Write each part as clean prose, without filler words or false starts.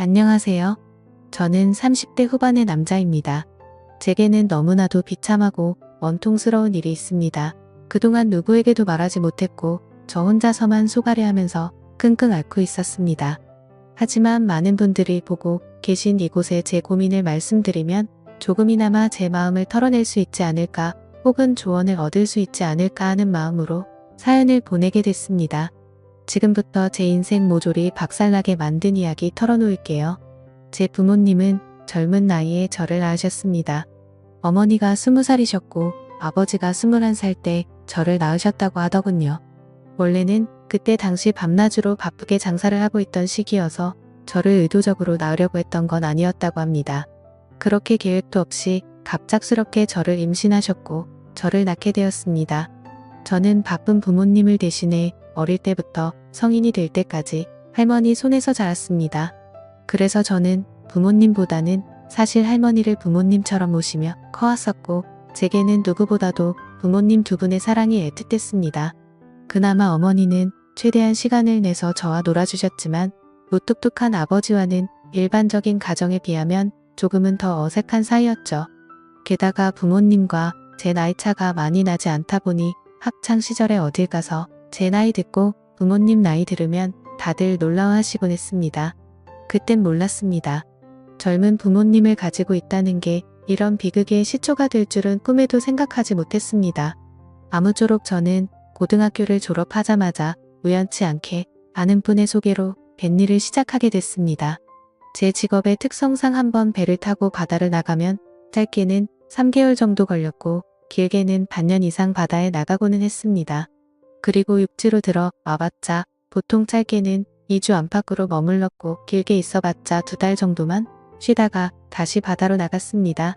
안녕하세요. 저는 30대 후반의 남자입니다. 제게는 너무나도 비참하고 원통스러운 일이 있습니다. 그동안 누구에게도 말하지 못했고 저 혼자서만 속앓이하면서 끙끙 앓고 있었습니다. 하지만 많은 분들이 보고 계신 이곳에 제 고민을 말씀드리면 조금이나마 제 마음을 털어낼 수 있지 않을까, 혹은 조언을 얻을 수 있지 않을까 하는 마음으로 사연을 보내게 됐습니다. 지금부터 제 인생 모조리 박살나게 만든 이야기 털어놓을게요. 제 부모님은 젊은 나이에 저를 낳으셨습니다. 어머니가 20살이셨고 아버지가 21살 때 저를 낳으셨다고 하더군요. 원래는 그때 당시 밤낮으로 바쁘게 장사를 하고 있던 시기여서 저를 의도적으로 낳으려고 했던 건 아니었다고 합니다. 그렇게 계획도 없이 갑작스럽게 저를 임신하셨고 저를 낳게 되었습니다. 저는 바쁜 부모님을 대신해 어릴 때부터 성인이 될 때까지 할머니 손에서 자랐습니다. 그래서 저는 부모님보다는 사실 할머니를 부모님처럼 모시며 커왔었고, 제게는 누구보다도 부모님 두 분의 사랑이 애틋했습니다. 그나마 어머니는 최대한 시간을 내서 저와 놀아주셨지만 무뚝뚝한 아버지와는 일반적인 가정에 비하면 조금은 더 어색한 사이였죠. 게다가 부모님과 제 나이 차가 많이 나지 않다 보니 학창시절에 어딜 가서 제 나이 듣고 부모님 나이 들으면 다들 놀라워하시곤 했습니다. 그땐 몰랐습니다. 젊은 부모님을 가지고 있다는 게 이런 비극의 시초가 될 줄은 꿈에도 생각하지 못했습니다. 아무쪼록 저는 고등학교를 졸업하자마자 우연치 않게 아는 분의 소개로 뱃일을 시작하게 됐습니다. 제 직업의 특성상 한번 배를 타고 바다를 나가면 짧게는 3개월 정도 걸렸고 길게는 반년 이상 바다에 나가고는 했습니다. 그리고 육지로 들어 와봤자 보통 짧게는 2주 안팎으로 머물렀고 길게 있어봤자 2달 정도만 쉬다가 다시 바다로 나갔습니다.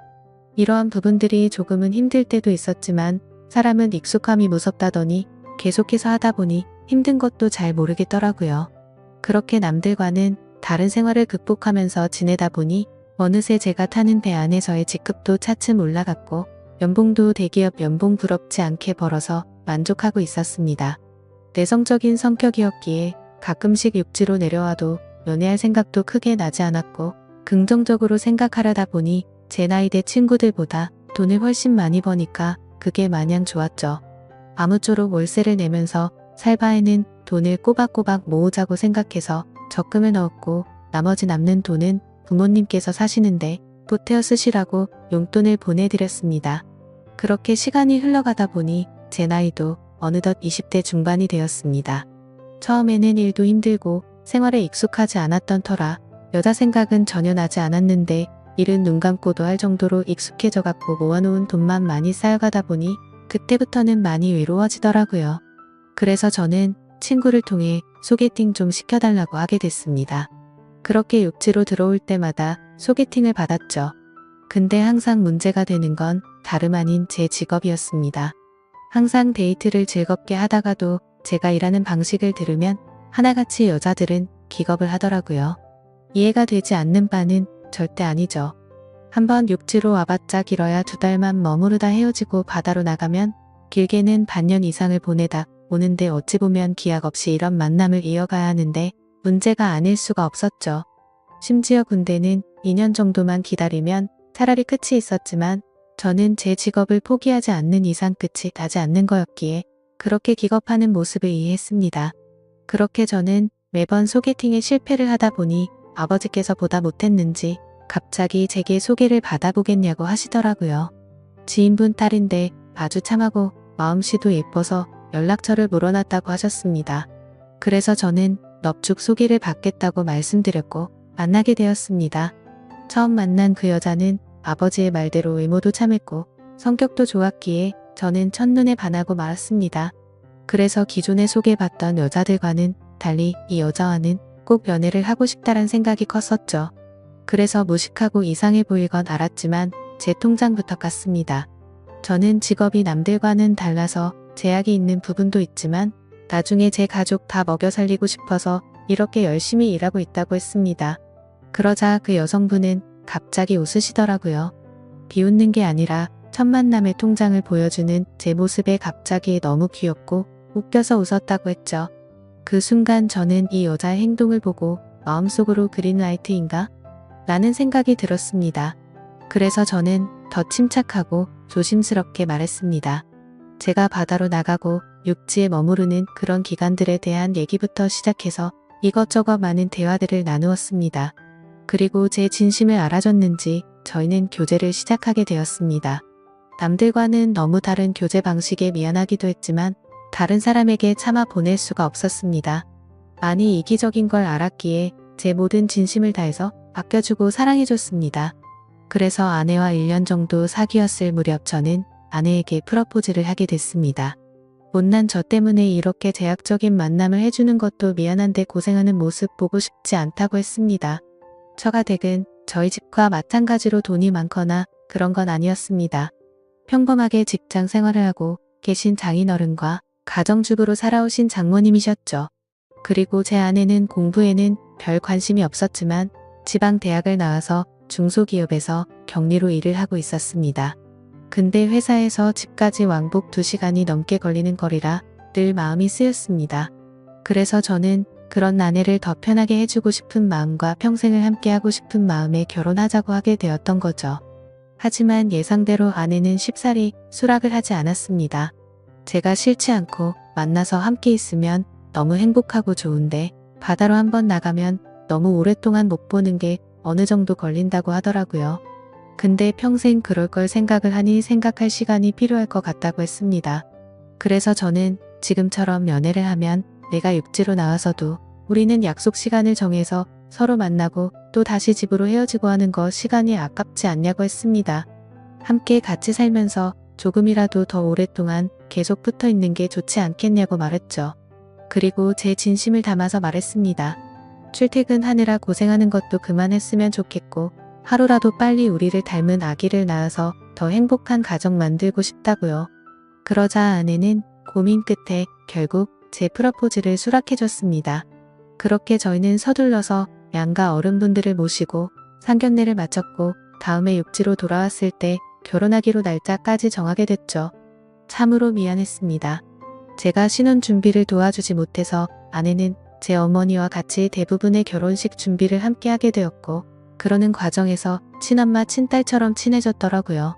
이러한 부분들이 조금은 힘들 때도 있었지만 사람은 익숙함이 무섭다더니 계속해서 하다 보니 힘든 것도 잘 모르겠더라고요. 그렇게 남들과는 다른 생활을 극복하면서 지내다 보니 어느새 제가 타는 배 안에서의 직급도 차츰 올라갔고 연봉도 대기업 연봉 부럽지 않게 벌어서 만족하고 있었습니다. 내성적인 성격이었기에 가끔씩 육지로 내려와도 연애할 생각도 크게 나지 않았고, 긍정적으로 생각하려다 보니 제 나이대 친구들보다 돈을 훨씬 많이 버니까 그게 마냥 좋았죠. 아무쪼록 월세를 내면서 살 바에는 돈을 꼬박꼬박 모으자고 생각해서 적금을 넣었고, 나머지 남는 돈은 부모님께서 사시는데 보태어 쓰시라고 용돈을 보내드렸습니다. 그렇게 시간이 흘러가다 보니 제 나이도 어느덧 20대 중반이 되었습니다. 처음에는 일도 힘들고 생활에 익숙하지 않았던 터라 여자 생각은 전혀 나지 않았는데, 일은 눈 감고도 할 정도로 익숙해져 갖고 모아놓은 돈만 많이 쌓여가다 보니 그때부터는 많이 외로워지더라고요. 그래서 저는 친구를 통해 소개팅 좀 시켜달라고 하게 됐습니다. 그렇게 육지로 들어올 때마다 소개팅을 받았죠. 근데 항상 문제가 되는 건 다름 아닌 제 직업이었습니다. 항상 데이트를 즐겁게 하다가도 제가 일하는 방식을 들으면 하나같이 여자들은 기겁을 하더라고요. 이해가 되지 않는 바는 절대 아니죠. 한번 육지로 와봤자 길어야 2달만 머무르다 헤어지고 바다로 나가면 길게는 반년 이상을 보내다 오는데 어찌 보면 기약 없이 이런 만남을 이어가야 하는데 문제가 아닐 수가 없었죠. 심지어 군대는 2년 정도만 기다리면 차라리 끝이 있었지만 저는 제 직업을 포기하지 않는 이상 끝이 나지 않는 거였기에 그렇게 기겁하는 모습을 이해했습니다. 그렇게 저는 매번 소개팅에 실패를 하다 보니 아버지께서 보다 못했는지 갑자기 제게 소개를 받아보겠냐고 하시더라고요. 지인분 딸인데 아주 참하고 마음씨도 예뻐서 연락처를 물어놨다고 하셨습니다. 그래서 저는 넙죽 소개를 받겠다고 말씀드렸고 만나게 되었습니다. 처음 만난 그 여자는 아버지의 말대로 외모도 참했고 성격도 좋았기에 저는 첫눈에 반하고 말았습니다. 그래서 기존에 소개받던 여자들과는 달리 이 여자와는 꼭 연애를 하고 싶다란 생각이 컸었죠. 그래서 무식하고 이상해 보일 건 알았지만 제 통장부터 깠습니다. 저는 직업이 남들과는 달라서 제약이 있는 부분도 있지만 나중에 제 가족 다 먹여 살리고 싶어서 이렇게 열심히 일하고 있다고 했습니다. 그러자 그 여성분은 갑자기 웃으시더라고요. 비웃는 게 아니라 첫 만남의 통장을 보여주는 제 모습에 갑자기 너무 귀엽고 웃겨서 웃었다고 했죠. 그 순간 저는 이 여자의 행동을 보고 마음속으로 그린라이트인가? 라는 생각이 들었습니다. 그래서 저는 더 침착하고 조심스럽게 말했습니다. 제가 바다로 나가고 육지에 머무르는 그런 기간들에 대한 얘기부터 시작해서 이것저것 많은 대화들을 나누었습니다. 그리고 제 진심을 알아줬는지 저희는 교제를 시작하게 되었습니다. 남들과는 너무 다른 교제 방식에 미안하기도 했지만 다른 사람에게 참아 보낼 수가 없었습니다. 많이 이기적인 걸 알았기에 제 모든 진심을 다해서 아껴주고 사랑해줬습니다. 그래서 아내와 1년 정도 사귀었을 무렵 저는 아내에게 프러포즈를 하게 됐습니다. 못난 저 때문에 이렇게 제약적인 만남을 해주는 것도 미안한데 고생하는 모습 보고 싶지 않다고 했습니다. 처가댁은 저희 집과 마찬가지로 돈이 많거나 그런 건 아니었습니다. 평범하게 직장 생활을 하고 계신 장인어른과 가정주부로 살아오신 장모님이셨죠. 그리고 제 아내는 공부에는 별 관심이 없었지만 지방 대학을 나와서 중소기업에서 격리로 일을 하고 있었습니다. 근데 회사에서 집까지 왕복 2시간이 넘게 걸리는 거리라 늘 마음이 쓰였습니다. 그래서 저는 그런 아내를 더 편하게 해주고 싶은 마음과 평생을 함께하고 싶은 마음에 결혼하자고 하게 되었던 거죠. 하지만 예상대로 아내는 쉽사리 수락을 하지 않았습니다. 제가 싫지 않고 만나서 함께 있으면 너무 행복하고 좋은데 바다로 한번 나가면 너무 오랫동안 못 보는 게 어느 정도 걸린다고 하더라고요. 근데 평생 그럴 걸 생각을 하니 생각할 시간이 필요할 것 같다고 했습니다. 그래서 저는 지금처럼 연애를 하면 내가 육지로 나와서도 우리는 약속 시간을 정해서 서로 만나고 또 다시 집으로 헤어지고 하는 거 시간이 아깝지 않냐고 했습니다. 함께 같이 살면서 조금이라도 더 오랫동안 계속 붙어 있는 게 좋지 않겠냐고 말했죠. 그리고 제 진심을 담아서 말했습니다. 출퇴근하느라 고생하는 것도 그만했으면 좋겠고 하루라도 빨리 우리를 닮은 아기를 낳아서 더 행복한 가정 만들고 싶다고요. 그러자 아내는 고민 끝에 결국 제 프러포즈를 수락해줬습니다. 그렇게 저희는 서둘러서 양가 어른분들을 모시고 상견례를 마쳤고 다음에 육지로 돌아왔을 때 결혼하기로 날짜까지 정하게 됐죠. 참으로 미안했습니다. 제가 신혼 준비를 도와주지 못해서 아내는 제 어머니와 같이 대부분의 결혼식 준비를 함께 하게 되었고 그러는 과정에서 친엄마 친딸처럼 친해졌더라고요.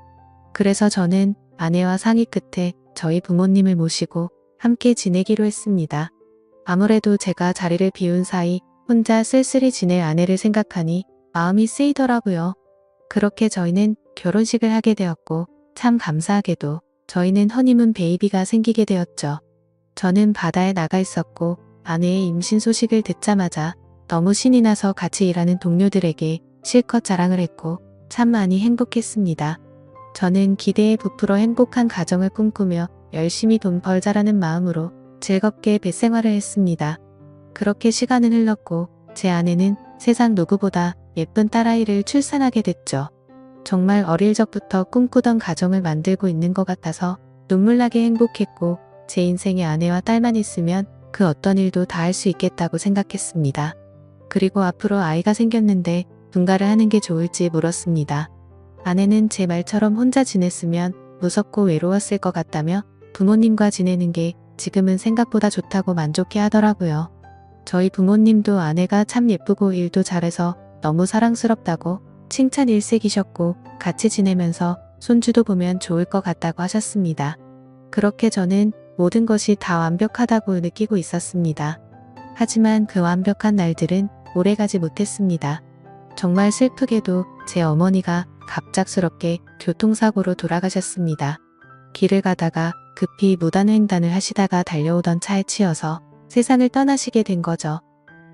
그래서 저는 아내와 상의 끝에 저희 부모님을 모시고 함께 지내기로 했습니다. 아무래도 제가 자리를 비운 사이 혼자 쓸쓸히 지낼 아내를 생각하니 마음이 쓰이더라고요. 그렇게 저희는 결혼식을 하게 되었고 참 감사하게도 저희는 허니문 베이비가 생기게 되었죠. 저는 바다에 나가 있었고 아내의 임신 소식을 듣자마자 너무 신이 나서 같이 일하는 동료들에게 실컷 자랑을 했고 참 많이 행복했습니다. 저는 기대에 부풀어 행복한 가정을 꿈꾸며 열심히 돈 벌자라는 마음으로 즐겁게 뱃생활을 했습니다. 그렇게 시간은 흘렀고 제 아내는 세상 누구보다 예쁜 딸아이를 출산하게 됐죠. 정말 어릴 적부터 꿈꾸던 가정을 만들고 있는 것 같아서 눈물나게 행복했고 제 인생에 아내와 딸만 있으면 그 어떤 일도 다 할 수 있겠다고 생각했습니다. 그리고 앞으로 아이가 생겼는데 분가를 하는 게 좋을지 물었습니다. 아내는 제 말처럼 혼자 지냈으면 무섭고 외로웠을 것 같다며 부모님과 지내는 게 지금은 생각보다 좋다고 만족해 하더라고요. 저희 부모님도 아내가 참 예쁘고 일도 잘해서 너무 사랑스럽다고 칭찬 일색이셨고 같이 지내면서 손주도 보면 좋을 것 같다고 하셨습니다. 그렇게 저는 모든 것이 다 완벽하다고 느끼고 있었습니다. 하지만 그 완벽한 날들은 오래가지 못했습니다. 정말 슬프게도 제 어머니가 갑작스럽게 교통사고로 돌아가셨습니다. 길을 가다가 급히 무단횡단을 하시다가 달려오던 차에 치여서 세상을 떠나시게 된 거죠.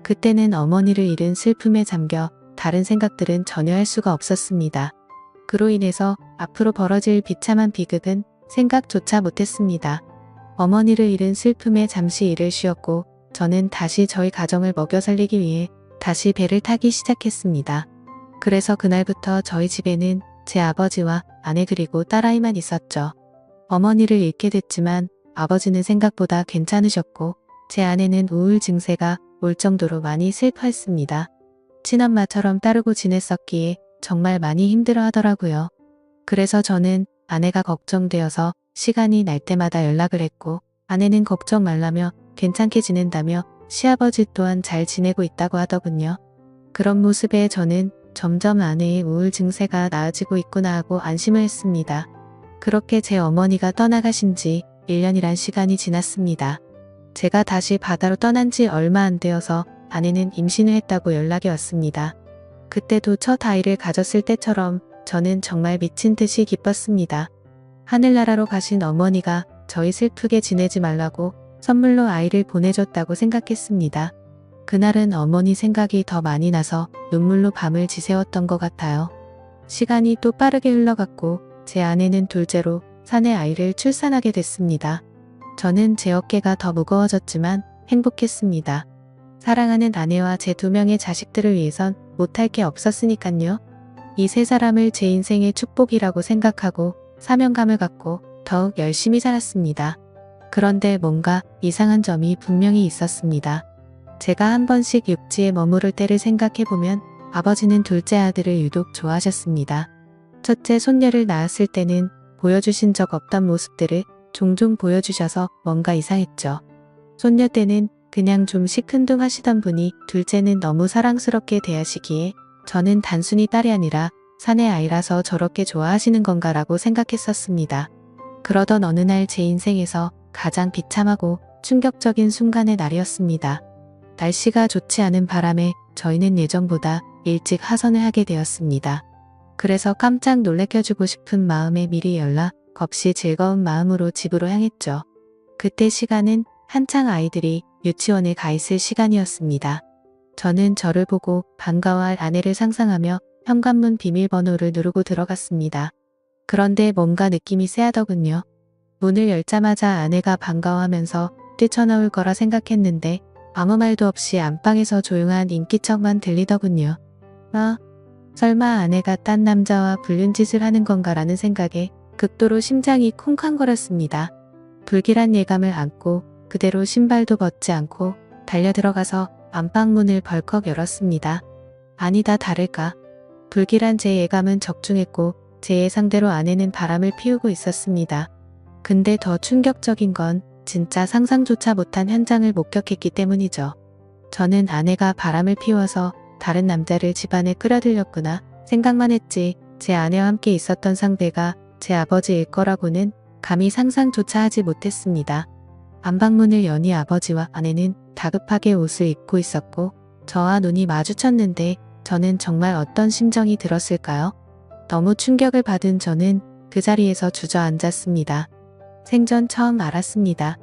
그때는 어머니를 잃은 슬픔에 잠겨 다른 생각들은 전혀 할 수가 없었습니다. 그로 인해서 앞으로 벌어질 비참한 비극은 생각조차 못했습니다. 어머니를 잃은 슬픔에 잠시 일을 쉬었고 저는 다시 저희 가정을 먹여 살리기 위해 다시 배를 타기 시작했습니다. 그래서 그날부터 저희 집에는 제 아버지와 아내 그리고 딸아이만 있었죠. 어머니를 잃게 됐지만 아버지는 생각보다 괜찮으셨고 제 아내는 우울 증세가 올 정도로 많이 슬퍼했습니다. 친엄마처럼 따르고 지냈었기에 정말 많이 힘들어 하더라고요. 그래서 저는 아내가 걱정되어서 시간이 날 때마다 연락을 했고 아내는 걱정 말라며 괜찮게 지낸다며 시아버지 또한 잘 지내고 있다고 하더군요. 그런 모습에 저는 점점 아내의 우울 증세가 나아지고 있구나 하고 안심을 했습니다. 그렇게 제 어머니가 떠나가신 지 1년이란 시간이 지났습니다. 제가 다시 바다로 떠난 지 얼마 안 되어서 아내는 임신을 했다고 연락이 왔습니다. 그때도 첫 아이를 가졌을 때처럼 저는 정말 미친 듯이 기뻤습니다. 하늘나라로 가신 어머니가 저희 슬프게 지내지 말라고 선물로 아이를 보내줬다고 생각했습니다. 그날은 어머니 생각이 더 많이 나서 눈물로 밤을 지새웠던 것 같아요. 시간이 또 빠르게 흘러갔고 제 아내는 둘째로 사내 아이를 출산하게 됐습니다. 저는 제 어깨가 더 무거워졌지만 행복했습니다. 사랑하는 아내와 제 2명의 자식들을 위해선 못할 게 없었으니깐요. 이 세 사람을 제 인생의 축복이라고 생각하고 사명감을 갖고 더욱 열심히 살았습니다. 그런데 뭔가 이상한 점이 분명히 있었습니다. 제가 한 번씩 육지에 머무를 때를 생각해보면 아버지는 둘째 아들을 유독 좋아하셨습니다. 첫째 손녀를 낳았을 때는 보여주신 적 없던 모습들을 종종 보여주셔서 뭔가 이상했죠. 손녀 때는 그냥 좀 시큰둥하시던 분이 둘째는 너무 사랑스럽게 대하시기에 저는 단순히 딸이 아니라 사내 아이라서 저렇게 좋아하시는 건가라고 생각했었습니다. 그러던 어느 날 제 인생에서 가장 비참하고 충격적인 순간의 날이었습니다. 날씨가 좋지 않은 바람에 저희는 예정보다 일찍 하선을 하게 되었습니다. 그래서 깜짝 놀래켜주고 싶은 마음에 미리 연락 없이 즐거운 마음으로 집으로 향했죠. 그때 시간은 한창 아이들이 유치원에 가 있을 시간이었습니다. 저는 저를 보고 반가워할 아내를 상상하며 현관문 비밀번호를 누르고 들어갔습니다. 그런데 뭔가 느낌이 쎄하더군요. 문을 열자마자 아내가 반가워하면서 뛰쳐나올 거라 생각했는데 아무 말도 없이 안방에서 조용한 인기척만 들리더군요. 설마 아내가 딴 남자와 불륜짓을 하는 건가라는 생각에 극도로 심장이 쿵쾅거렸습니다. 불길한 예감을 안고 그대로 신발도 벗지 않고 달려들어가서 안방문을 벌컥 열었습니다. 아니다 다를까. 불길한 제 예감은 적중했고 제 예상대로 아내는 바람을 피우고 있었습니다. 근데 더 충격적인 건 진짜 상상조차 못한 현장을 목격했기 때문이죠. 저는 아내가 바람을 피워서 다른 남자를 집안에 끌어들였구나 생각만 했지 제 아내와 함께 있었던 상대가 제 아버지일 거라고는 감히 상상조차 하지 못했습니다. 안방문을 여니 아버지와 아내는 다급하게 옷을 입고 있었고 저와 눈이 마주쳤는데 저는 정말 어떤 심정이 들었을까요? 너무 충격을 받은 저는 그 자리에서 주저앉았습니다. 생전 처음 알았습니다.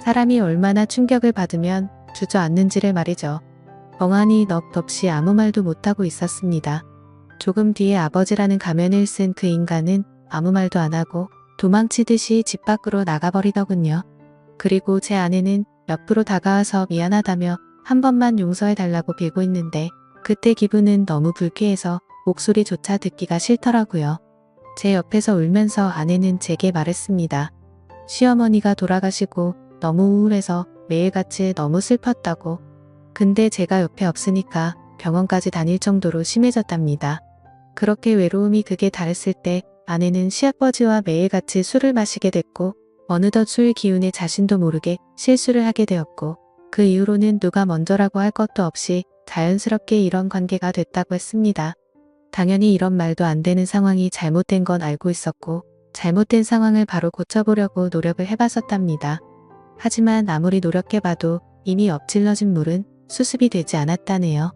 사람이 얼마나 충격을 받으면 주저앉는지를 말이죠. 멍하니 넋없이 아무 말도 못하고 있었습니다. 조금 뒤에 아버지라는 가면을 쓴 그 인간은 아무 말도 안 하고 도망치듯이 집 밖으로 나가버리더군요. 그리고 제 아내는 옆으로 다가와서 미안하다며 한 번만 용서해달라고 빌고 있는데 그때 기분은 너무 불쾌해서 목소리조차 듣기가 싫더라고요. 제 옆에서 울면서 아내는 제게 말했습니다. 시어머니가 돌아가시고 너무 우울해서 매일같이 너무 슬펐다고. 근데 제가 옆에 없으니까 병원까지 다닐 정도로 심해졌답니다. 그렇게 외로움이 극에 달했을 때 아내는 시아버지와 매일같이 술을 마시게 됐고 어느덧 술 기운에 자신도 모르게 실수를 하게 되었고 그 이후로는 누가 먼저라고 할 것도 없이 자연스럽게 이런 관계가 됐다고 했습니다. 당연히 이런 말도 안 되는 상황이 잘못된 건 알고 있었고 잘못된 상황을 바로 고쳐보려고 노력을 해봤었답니다. 하지만 아무리 노력해봐도 이미 엎질러진 물은 수습이 되지 않았다네요.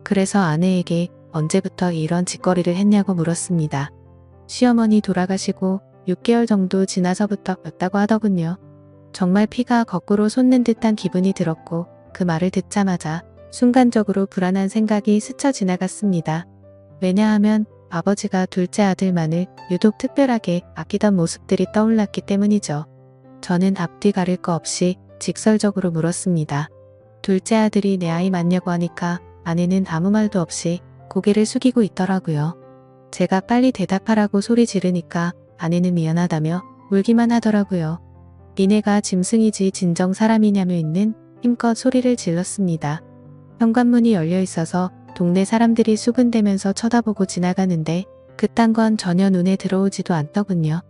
그래서 아내에게 언제부터 이런 짓거리를 했냐고 물었습니다. 시어머니 돌아가시고 6개월 정도 지나서부터 였다고 하더군요. 정말 피가 거꾸로 솟는 듯한 기분이 들었고 그 말을 듣자마자 순간적으로 불안한 생각이 스쳐 지나갔습니다. 왜냐하면 아버지가 둘째 아들만을 유독 특별하게 아끼던 모습들이 떠올랐기 때문이죠. 저는 앞뒤 가릴 거 없이 직설적으로 물었습니다. 둘째 아들이 내 아이 맞냐고 하니까 아내는 아무 말도 없이 고개를 숙이고 있더라고요. 제가 빨리 대답하라고 소리 지르니까 아내는 미안하다며 울기만 하더라고요. 니네가 짐승이지 진정 사람이냐며 있는 힘껏 소리를 질렀습니다. 현관문이 열려 있어서 동네 사람들이 수군대면서 쳐다보고 지나가는데 그딴 건 전혀 눈에 들어오지도 않더군요.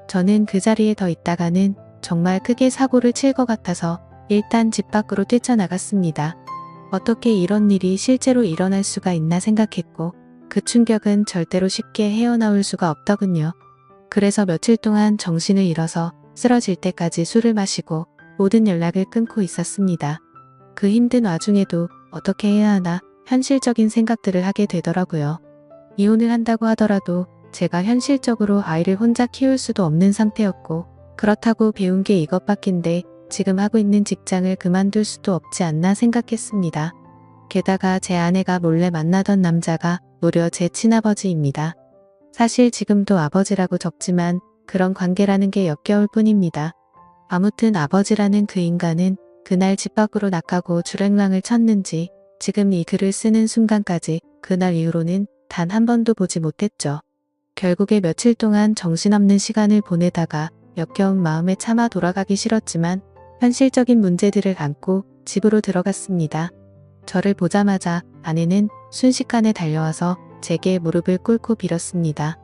저는 그 자리에 더 있다가는 정말 크게 사고를 칠 것 같아서 일단 집 밖으로 뛰쳐나갔습니다. 어떻게 이런 일이 실제로 일어날 수가 있나 생각했고 그 충격은 절대로 쉽게 헤어나올 수가 없더군요. 그래서 며칠 동안 정신을 잃어서 쓰러질 때까지 술을 마시고 모든 연락을 끊고 있었습니다. 그 힘든 와중에도 어떻게 해야 하나 현실적인 생각들을 하게 되더라고요. 이혼을 한다고 하더라도 제가 현실적으로 아이를 혼자 키울 수도 없는 상태였고 그렇다고 배운 게 이것밖인데 지금 하고 있는 직장을 그만둘 수도 없지 않나 생각했습니다. 게다가 제 아내가 몰래 만나던 남자가 무려 제 친아버지입니다. 사실 지금도 아버지라고 적지만 그런 관계라는 게 역겨울 뿐입니다. 아무튼 아버지라는 그 인간은 그날 집 밖으로 나가고 주랭랑을 쳤는지 지금 이 글을 쓰는 순간까지 그날 이후로는 단 한 번도 보지 못했죠. 결국에 며칠 동안 정신없는 시간을 보내다가 역겨운 마음에 차마 돌아가기 싫었지만 현실적인 문제들을 안고 집으로 들어갔습니다. 저를 보자마자 아내는 순식간에 달려와서 제게 무릎을 꿇고 빌었습니다.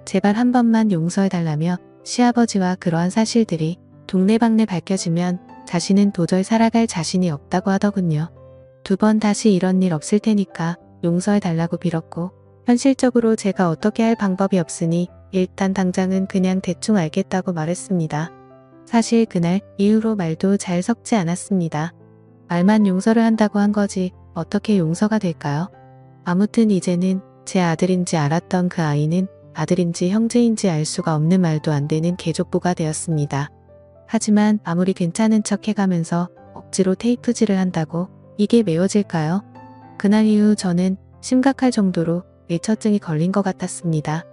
제발 한 번만 용서해달라며 시아버지와 그러한 사실들이 동네방네 밝혀지면 자신은 도저히 살아갈 자신이 없다고 하더군요. 2번 다시 이런 일 없을 테니까 용서해달라고 빌었고 현실적으로 제가 어떻게 할 방법이 없으니 일단 당장은 그냥 대충 알겠다고 말했습니다. 사실 그날 이후로 말도 잘 섞지 않았습니다. 말만 용서를 한다고 한 거지 어떻게 용서가 될까요? 아무튼 이제는 제 아들인지 알았던 그 아이는 아들인지 형제인지 알 수가 없는 말도 안 되는 개족보가 되었습니다. 하지만 아무리 괜찮은 척 해가면서 억지로 테이프질을 한다고 이게 메워질까요? 그날 이후 저는 심각할 정도로 일처증이 걸린 것 같았습니다.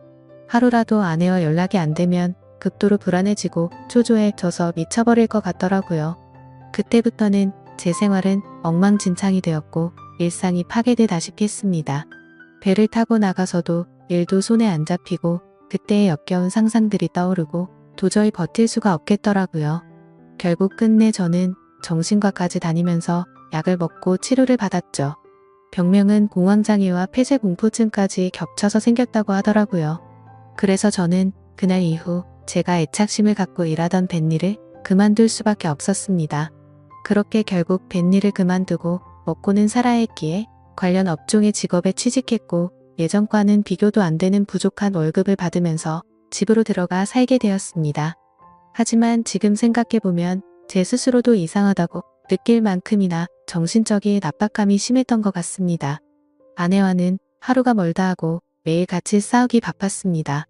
하루라도 아내와 연락이 안 되면 극도로 불안해지고 초조해져서 미쳐버릴 것 같더라고요. 그때부터는 제 생활은 엉망진창이 되었고 일상이 파괴되다시피 했습니다. 배를 타고 나가서도 일도 손에 안 잡히고 그때의 역겨운 상상들이 떠오르고 도저히 버틸 수가 없겠더라고요. 결국 끝내 저는 정신과까지 다니면서 약을 먹고 치료를 받았죠. 병명은 공황장애와 폐쇄공포증까지 겹쳐서 생겼다고 하더라고요. 그래서 저는 그날 이후 제가 애착심을 갖고 일하던 뱃일을 그만둘 수밖에 없었습니다. 그렇게 결국 뱃일을 그만두고 먹고는 살아야 했기에 관련 업종의 직업에 취직했고 예전과는 비교도 안 되는 부족한 월급을 받으면서 집으로 들어가 살게 되었습니다. 하지만 지금 생각해보면 제 스스로도 이상하다고 느낄 만큼이나 정신적인 압박감이 심했던 것 같습니다. 아내와는 하루가 멀다 하고 매일 같이 싸우기 바빴습니다.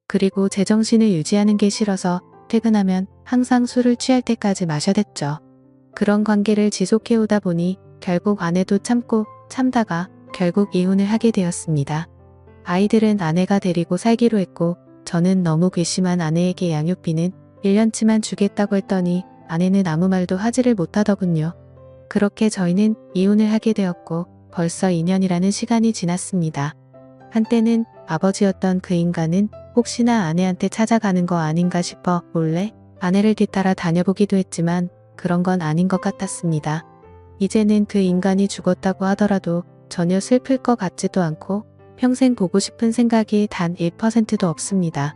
그리고 제정신을 유지하는 게 싫어서 퇴근하면 항상 술을 취할 때까지 마셔댔죠. 그런 관계를 지속해오다 보니 결국 아내도 참고 참다가 결국 이혼을 하게 되었습니다. 아이들은 아내가 데리고 살기로 했고 저는 너무 괘씸한 아내에게 양육비는 1년치만 주겠다고 했더니 아내는 아무 말도 하지를 못하더군요. 그렇게 저희는 이혼을 하게 되었고 벌써 2년이라는 시간이 지났습니다. 한때는 아버지였던 그 인간은 혹시나 아내한테 찾아가는 거 아닌가 싶어 몰래 아내를 뒤따라 다녀보기도 했지만 그런 건 아닌 것 같았습니다. 이제는 그 인간이 죽었다고 하더라도 전혀 슬플 것 같지도 않고 평생 보고 싶은 생각이 단 1%도 없습니다.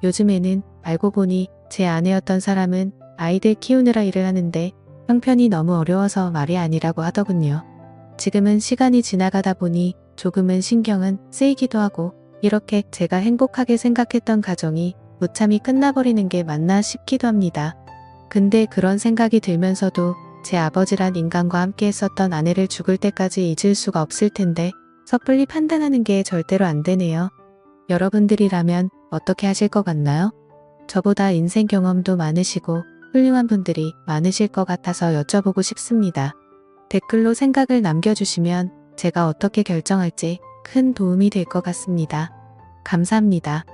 요즘에는 알고 보니 제 아내였던 사람은 아이들 키우느라 일을 하는데 형편이 너무 어려워서 말이 아니라고 하더군요. 지금은 시간이 지나가다 보니 조금은 신경은 쓰이기도 하고 이렇게 제가 행복하게 생각했던 가정이 무참히 끝나버리는 게 맞나 싶기도 합니다. 근데 그런 생각이 들면서도 제 아버지란 인간과 함께 했었던 아내를 죽을 때까지 잊을 수가 없을 텐데 섣불리 판단하는 게 절대로 안 되네요. 여러분들이라면 어떻게 하실 것 같나요? 저보다 인생 경험도 많으시고 훌륭한 분들이 많으실 것 같아서 여쭤보고 싶습니다. 댓글로 생각을 남겨주시면 제가 어떻게 결정할지 큰 도움이 될 것 같습니다. 감사합니다.